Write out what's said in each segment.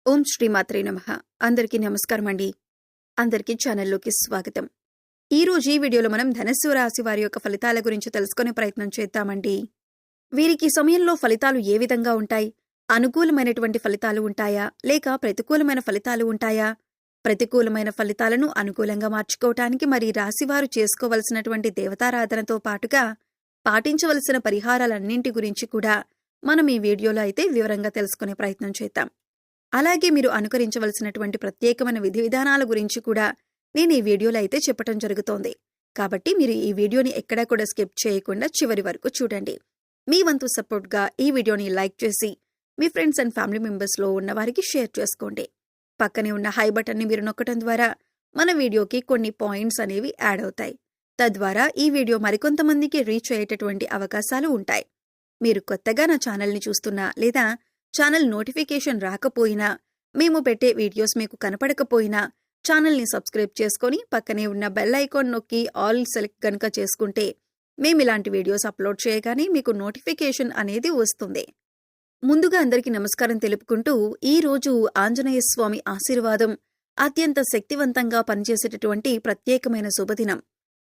ఓం శ్రీ మాత్రే నమః. అందరికీ నమస్కారం అండి. అందరికీ ఛానల్లోకి స్వాగతం. ఈ రోజు ఈ వీడియోలో మనం ధనుస్సు రాశి వారి యొక్క ఫలితాల గురించి తెలుసుకునే ప్రయత్నం చేద్దామండి. వీరికి ఈ సమయంలో ఫలితాలు ఏ విధంగా ఉంటాయి? అనుకూలమైనటువంటి ఫలితాలు ఉంటాయా, లేక ప్రతికూలమైన ఫలితాలు ఉంటాయా? ప్రతికూలమైన ఫలితాలను అనుకూలంగా మార్చుకోవటానికి మరి రాశివారు చేసుకోవలసినటువంటి దేవతారాధనతో పాటుగా పాటించవలసిన పరిహారాలన్నింటి గురించి కూడా మనం ఈ వీడియోలో అయితే వివరంగా తెలుసుకునే ప్రయత్నం చేద్దాం. అలాగే మీరు అనుకరించవలసినటువంటి ప్రత్యేకమైన విధి విధానాల గురించి కూడా నేను ఈ వీడియోలో అయితే చెప్పటం జరుగుతోంది. కాబట్టి మీరు ఈ వీడియోని ఎక్కడా కూడా స్కిప్ చేయకుండా చివరి వరకు చూడండి. మీ వంతు సపోర్ట్గా ఈ వీడియోని లైక్ చేసి మీ ఫ్రెండ్స్ అండ్ ఫ్యామిలీ మెంబర్స్లో ఉన్న వారికి షేర్ చేసుకోండి. పక్కనే ఉన్న హై బటన్ని మీరు నొక్కడం ద్వారా మన వీడియోకి కొన్ని పాయింట్స్ అనేవి యాడ్ అవుతాయి. తద్వారా ఈ వీడియో మరికొంతమందికి రీచ్ అయ్యేటటువంటి అవకాశాలు ఉంటాయి. మీరు కొత్తగా నా ఛానల్ని చూస్తున్నా లేదా ఛానల్ నోటిఫికేషన్ రాకపోయినా, మేము పెట్టే వీడియోస్ మీకు కనపడకపోయినా ఛానల్ని సబ్స్క్రైబ్ చేసుకొని పక్కనే ఉన్న బెల్ ఐకాన్ నొక్కి ఆల్ సెలెక్ట్ గనుక చేసుకుంటే మేమిలాంటి వీడియోస్ అప్లోడ్ చేయగానే మీకు నోటిఫికేషన్ అనేది వస్తుంది. ముందుగా అందరికీ నమస్కారం తెలుపుకుంటూ ఈ రోజు ఆంజనేయ స్వామి ఆశీర్వాదం అత్యంత శక్తివంతంగా పనిచేసేటటువంటి ప్రత్యేకమైన శుభదినం.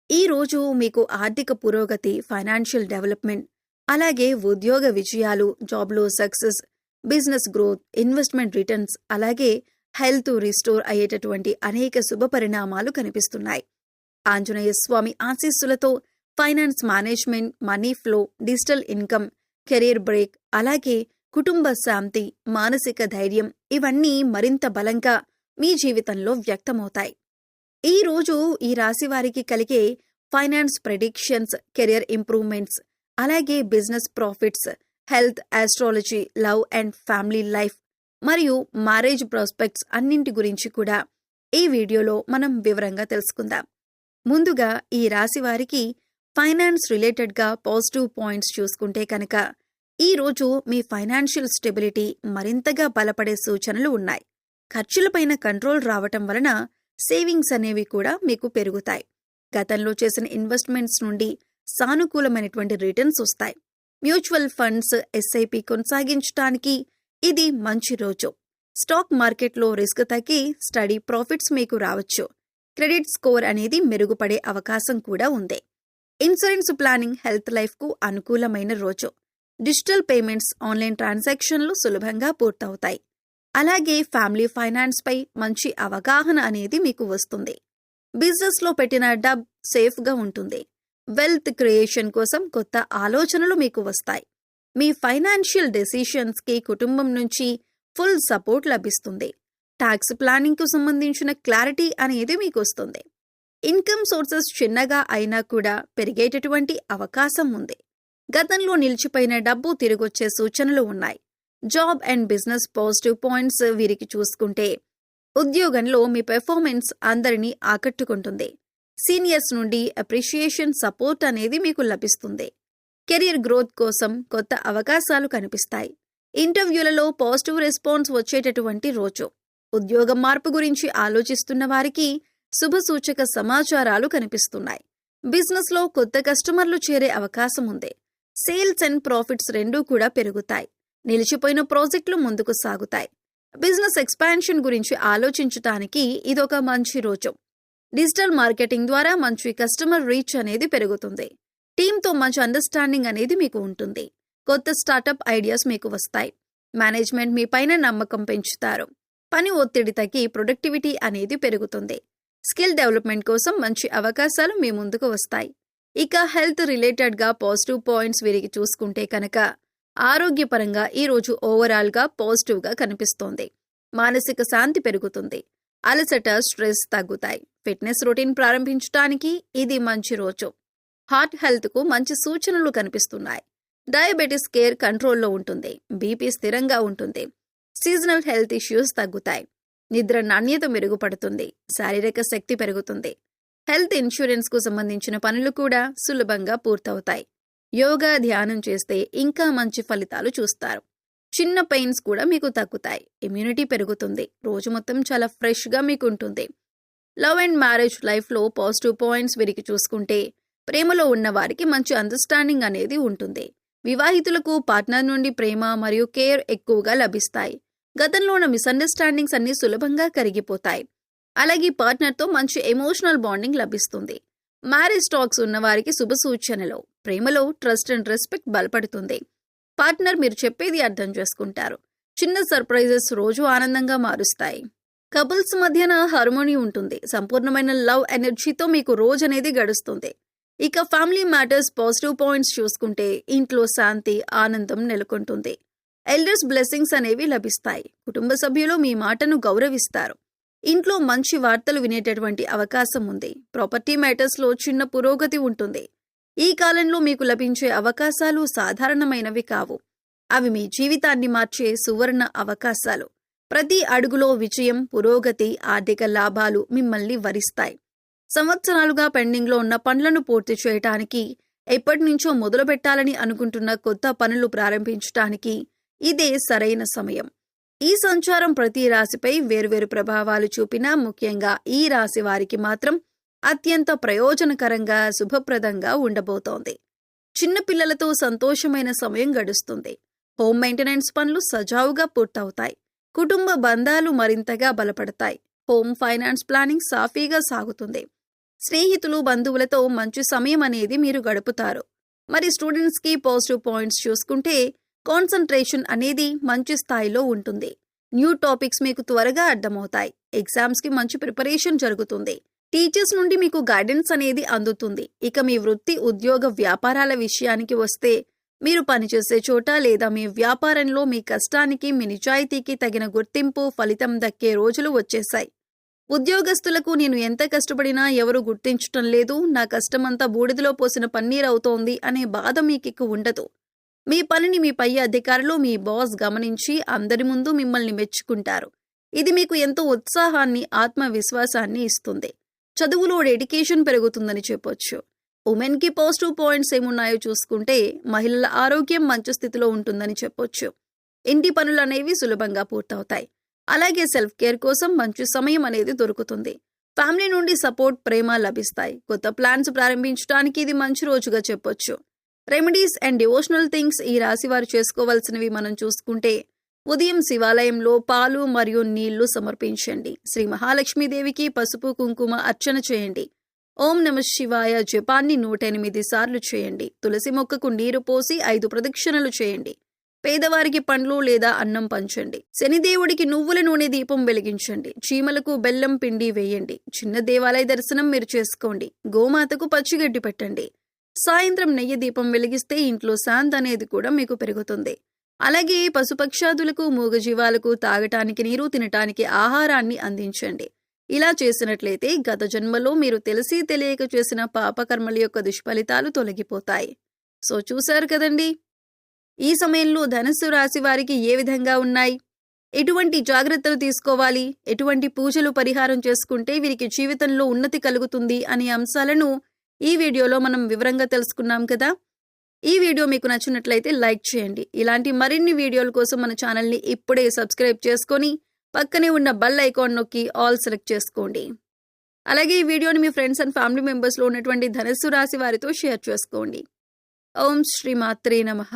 ఈ రోజు మీకు ఆర్థిక పురోగతి, ఫైనాన్షియల్ డెవలప్మెంట్, అలాగే ఉద్యోగ విజయాలు, జాబ్లో success, business growth, investment returns, అలాగే హెల్త్ రిస్టోర్ అయ్యేటటువంటి అనేక శుభ పరిణామాలు కనిపిస్తున్నాయి. ఆంజనేయ స్వామి ఆశీస్సులతో finance management, money flow, digital income, career break, అలాగే కుటుంబ శాంతి, మానసిక ధైర్యం ఇవన్నీ మరింత బలంగా మీ జీవితంలో వ్యక్తమవుతాయి. ఈ రోజు ఈ రాశి వారికి కలిగే ఫైనాన్స్ ప్రెడిక్షన్స్, కెరియర్ ఇంప్రూవ్మెంట్స్, అలాగే business profits, health, astrology, love and family life మరియు మ్యారేజ్ ప్రాస్పెక్ట్స్ అన్నింటి గురించి కూడా ఈ వీడియోలో మనం వివరంగా తెలుసుకుందాం. ముందుగా ఈ రాశి వారికి ఫైనాన్స్ రిలేటెడ్గా పాజిటివ్ పాయింట్స్ చూసుకుంటే కనుక ఈ రోజు మీ ఫైనాన్షియల్ స్టెబిలిటీ మరింతగా బలపడే సూచనలు ఉన్నాయి. ఖర్చులపైన కంట్రోల్ రావటం వలన సేవింగ్స్ అనేవి కూడా మీకు పెరుగుతాయి. గతంలో చేసిన ఇన్వెస్ట్మెంట్స్ నుండి సానుకూలమైనటువంటి రిటర్న్స్ వస్తాయి. మ్యూచువల్ ఫండ్స్, ఎస్ఐపి కొనసాగించడానికి ఇది మంచి రోజు. స్టాక్ మార్కెట్లో రిస్క్ తగ్గి స్టడీ ప్రాఫిట్స్ మీకు రావచ్చు. క్రెడిట్ స్కోర్ అనేది మెరుగుపడే అవకాశం కూడా ఉంది. ఇన్సూరెన్స్ ప్లానింగ్, హెల్త్ లైఫ్కు అనుకూలమైన రోజు. డిజిటల్ పేమెంట్స్, ఆన్లైన్ ట్రాన్సాక్షన్లు సులభంగా పూర్తవుతాయి. అలాగే ఫ్యామిలీ ఫైనాన్స్ పై మంచి అవగాహన అనేది మీకు వస్తుంది. బిజినెస్లో పెట్టిన డబ్ సేఫ్గా ఉంటుంది. వెల్త్ క్రియేషన్ కోసం కొత్త ఆలోచనలు మీకు వస్తాయి. మీ ఫైనాన్షియల్ డెసిషన్స్కి కుటుంబం నుంచి ఫుల్ సపోర్ట్ లభిస్తుంది. ట్యాక్స్ ప్లానింగ్కు సంబంధించిన క్లారిటీ అనేది మీకు వస్తుంది. ఇన్కమ్ సోర్సెస్ చిన్నగా అయినా కూడా పెరిగేటటువంటి అవకాశం ఉంది. గతంలో నిలిచిపోయిన డబ్బు తిరిగొచ్చే సూచనలు ఉన్నాయి. Job and business positive points వీరికి చూసుకుంటే ఉద్యోగంలో మీ పెర్ఫార్మెన్స్ అందరినీ ఆకట్టుకుంటుంది. సీనియర్స్ నుండి అప్రిషియేషన్, సపోర్ట్ అనేది మీకు లభిస్తుంది. కెరీర్ గ్రోత్ కోసం కొత్త అవకాశాలు కనిపిస్తాయి. ఇంటర్వ్యూలలో పాజిటివ్ రెస్పాన్స్ వచ్చేటటువంటి రోజు. ఉద్యోగం మార్పు గురించి ఆలోచిస్తున్న వారికి శుభసూచక సమాచారాలు కనిపిస్తున్నాయి. బిజినెస్లో కొత్త కస్టమర్లు చేరే అవకాశం ఉంది. సేల్స్ అండ్ ప్రాఫిట్స్ రెండూ కూడా పెరుగుతాయి. నిలిచిపోయిన ప్రాజెక్టులు ముందుకు సాగుతాయి. బిజినెస్ ఎక్స్పాన్షన్ గురించి ఆలోచించటానికి ఇదొక మంచి రోజు. డిజిటల్ మార్కెటింగ్ ద్వారా మంచి కస్టమర్ రీచ్ అనేది పెరుగుతుంది. టీంతో మంచి అండర్స్టాండింగ్ అనేది మీకు ఉంటుంది. కొత్త స్టార్టప్ ఐడియాస్ మీకు వస్తాయి. మేనేజ్మెంట్ మీ పైన నమ్మకం పెంచుతారు. పని ఒత్తిడి తగ్గి ప్రొడక్టివిటీ అనేది పెరుగుతుంది. స్కిల్ డెవలప్మెంట్ కోసం మంచి అవకాశాలు మీ ముందుకు వస్తాయి. ఇక హెల్త్ రిలేటెడ్గా పాజిటివ్ పాయింట్స్ వీరికి చూసుకుంటే కనుక ఆరోగ్యపరంగా ఈ రోజు ఓవరాల్గా పాజిటివ్గా కనిపిస్తోంది. మానసిక శాంతి పెరుగుతుంది. అలసట, స్ట్రెస్ తగ్గుతాయి. ఫిట్నెస్ రొటీన్ ప్రారంభించడానికి ఇది మంచి రోజు. హార్ట్ హెల్త్కు మంచి సూచనలు కనిపిస్తున్నాయి. డయాబెటిస్ కేర్ కంట్రోల్లో ఉంటుంది. బీపీ స్థిరంగా ఉంటుంది. సీజనల్ హెల్త్ ఇష్యూస్ తగ్గుతాయి. నిద్ర నాణ్యత మెరుగుపడుతుంది. శారీరక శక్తి పెరుగుతుంది. హెల్త్ ఇన్సూరెన్స్కు సంబంధించిన పనులు కూడా సులభంగా పూర్తవుతాయి. యోగా, ధ్యానం చేస్తే ఇంకా మంచి ఫలితాలు చూస్తారు. చిన్న పెయిన్స్ కూడా మీకు తగ్గుతాయి. ఇమ్యూనిటీ పెరుగుతుంది. రోజు మొత్తం చాలా ఫ్రెష్గా మీకు ఉంటుంది. లవ్ అండ్ మ్యారేజ్ లైఫ్లో పాజిటివ్ పాయింట్స్ వీరికి చూసుకుంటే ప్రేమలో ఉన్న వారికి మంచి అండర్స్టాండింగ్ అనేది ఉంటుంది. వివాహితులకు పార్ట్నర్ నుండి ప్రేమ మరియు కేర్ ఎక్కువగా లభిస్తాయి. గతంలో ఉన్న మిస్అండర్స్టాండింగ్స్ అన్ని సులభంగా కరిగిపోతాయి. అలాగే పార్ట్నర్తో మంచి ఎమోషనల్ బాండింగ్ లభిస్తుంది. మ్యారేజ్ టాక్స్ ఉన్న వారికి శుభ సూచనలు. ప్రేమలో ట్రస్ట్ అండ్ రెస్పెక్ట్ బలపడుతుంది. పార్ట్నర్ మీరు చెప్పేది అర్థం చేసుకుంటారు. చిన్న సర్ప్రైజెస్ రోజు ఆనందంగా మారుస్తాయి. కపుల్స్ మధ్యన హార్మోనీ ఉంటుంది. సంపూర్ణమైన లవ్ ఎనర్జీతో మీకు రోజు అనేది గడుస్తుంది. ఇక ఫ్యామిలీ మ్యాటర్స్ పాజిటివ్ పాయింట్స్ చూసుకుంటే ఇంట్లో శాంతి, ఆనందం నెలకొంటుంది. ఎల్డర్స్ బ్లెస్సింగ్స్ అనేవి లభిస్తాయి. కుటుంబ సభ్యులు మీ మాటను గౌరవిస్తారు. ఇంట్లో మంచి వార్తలు వినేటటువంటి అవకాశం ఉంది. ప్రాపర్టీ మ్యాటర్స్లో చిన్న పురోగతి ఉంటుంది. ఈ కాలంలో మీకు లభించే అవకాశాలు సాధారణమైనవి కావు. అవి మీ జీవితాన్ని మార్చే సువర్ణ అవకాశాలు. ప్రతి అడుగులో విజయం, పురోగతి, ఆర్థిక లాభాలు మిమ్మల్ని వరిస్తాయి. సంవత్సరాలుగా పెండింగ్లో ఉన్న పనులను పూర్తి చేయటానికి, ఎప్పటినుంచో మొదలుపెట్టాలని అనుకుంటున్న కొత్త పనులు ప్రారంభించటానికి ఇదే సరైన సమయం. ఈ సంచారం ప్రతి రాశిపై వేర్వేరు ప్రభావాలు చూపినా ముఖ్యంగా ఈ రాశి వారికి మాత్రం అత్యంత ప్రయోజనకరంగా, శుభప్రదంగా ఉండబోతోంది. చిన్నపిల్లలతో సంతోషమైన సమయం గడుస్తుంది. హోమ్ మెయింటెనెన్స్ పనులు సజావుగా పూర్తవుతాయి. కుటుంబ బంధాలు మరింతగా బలపడతాయి. హోమ్ ఫైనాన్స్ ప్లానింగ్ సాఫీగా సాగుతుంది. స్నేహితులు, బంధువులతో మంచి సమయం అనేది మీరు గడుపుతారు. మరి స్టూడెంట్స్కి పాజిటివ్ పాయింట్స్ చూసుకుంటే కాన్సంట్రేషన్ అనేది మంచి స్థాయిలో ఉంటుంది. న్యూ టాపిక్స్ మీకు త్వరగా అర్థమవుతాయి. ఎగ్జామ్స్కి మంచి ప్రిపరేషన్ జరుగుతుంది. టీచర్స్ నుండి మీకు గైడెన్స్ అనేది అందుతుంది. ఇక మీ వృత్తి, ఉద్యోగ, వ్యాపారాల విషయానికి వస్తే మీరు పనిచేసే చోట లేదా మీ వ్యాపారంలో మీ కష్టానికి, మీ నిజాయితీకి తగిన గుర్తింపు, ఫలితం దక్కే రోజులు వచ్చేశాయి. ఉద్యోగస్తులకు నేను ఎంత కష్టపడినా ఎవరూ గుర్తించటం లేదు, నా కష్టమంతా బూడిదలో పోసిన పన్నీరవుతోంది అనే బాధ మీకిక ఉండదు. మీ పనిని మీ పై అధికారులు, మీ బాస్ గమనించి అందరి ముందు మిమ్మల్ని మెచ్చుకుంటారు. ఇది మీకు ఎంతో ఉత్సాహాన్ని, ఆత్మవిశ్వాసాన్ని ఇస్తుంది. చదువులో డెడికేషన్ పెరుగుతుందని చెప్పొచ్చు. ఉమెన్కి పాజిటివ్ పాయింట్స్ ఏమున్నాయో చూసుకుంటే మహిళల ఆరోగ్యం మంచి స్థితిలో ఉంటుందని చెప్పొచ్చు. ఇంటి పనులు అనేవి సులభంగా పూర్తవుతాయి. అలాగే సెల్ఫ్ కేర్ కోసం మంచి సమయం అనేది దొరుకుతుంది. ఫ్యామిలీ నుండి సపోర్ట్, ప్రేమ లభిస్తాయి. కొత్త ప్లాన్స్ ప్రారంభించడానికి ఇది మంచి రోజుగా చెప్పొచ్చు. రెమెడీస్ అండ్ డివోషనల్ థింగ్స్ ఈ రాశి వారు చేసుకోవాల్సినవి మనం చూసుకుంటే ఉదయం శివాలయంలో పాలు మరియు నీళ్లు సమర్పించండి. శ్రీ మహాలక్ష్మీదేవికి పసుపు, కుంకుమ అర్చన చేయండి. ఓం నమ శివాయ జపాన్ని 108 సార్లు చేయండి. తులసి మొక్కకు నీరు పోసి 5 ప్రదక్షిణలు చేయండి. పేదవారికి పండ్లు లేదా అన్నం పంచండి. శనిదేవుడికి నువ్వుల నూనె దీపం వెలిగించండి. చీమలకు బెల్లం పిండి వేయండి. చిన్న దేవాలయ దర్శనం మీరు చేసుకోండి. గోమాతకు పచ్చిగడ్డి పెట్టండి. సాయంత్రం నెయ్యి దీపం వెలిగిస్తే ఇంట్లో శాంతి అనేది కూడా మీకు పెరుగుతుంది. అలాగే పశుపక్షాదులకు, మూగజీవాలకు తాగటానికి నీరు, తినటానికి ఆహారాన్ని అందించండి. ఇలా చేసినట్లయితే గత జన్మలో మీరు తెలిసి తెలియక చేసిన పాపకర్మల యొక్క దుష్ఫలితాలు తొలగిపోతాయి. సో చూశారు కదండి, ఈ సమయంలో ధనుస్సు రాశి వారికి ఏ విధంగా ఉన్నాయి, ఎటువంటి జాగ్రత్తలు తీసుకోవాలి, ఎటువంటి పూజలు పరిహారం చేసుకుంటే వీరికి జీవితంలో ఉన్నతి కలుగుతుంది అనే అంశాలను ఈ వీడియోలో మనం వివరంగా తెలుసుకున్నాం కదా. ఈ వీడియో మీకు నచ్చినట్లయితే లైక్ చేయండి. ఇలాంటి మరిన్ని వీడియోల కోసం మన ఛానల్ని ఇప్పుడే సబ్స్క్రైబ్ చేసుకొని పక్కనే ఉన్న బెల్ ఐకాన్ నొక్కి ఆల్ సెలెక్ట్ చేసుకోండి. అలాగే ఈ వీడియోని మీ ఫ్రెండ్స్ అండ్ ఫ్యామిలీ మెంబర్స్లో ఉన్నటువంటి ధనుస్సు రాశి వారితో షేర్ చేసుకోండి. ఓం శ్రీ మాత్రే నమః.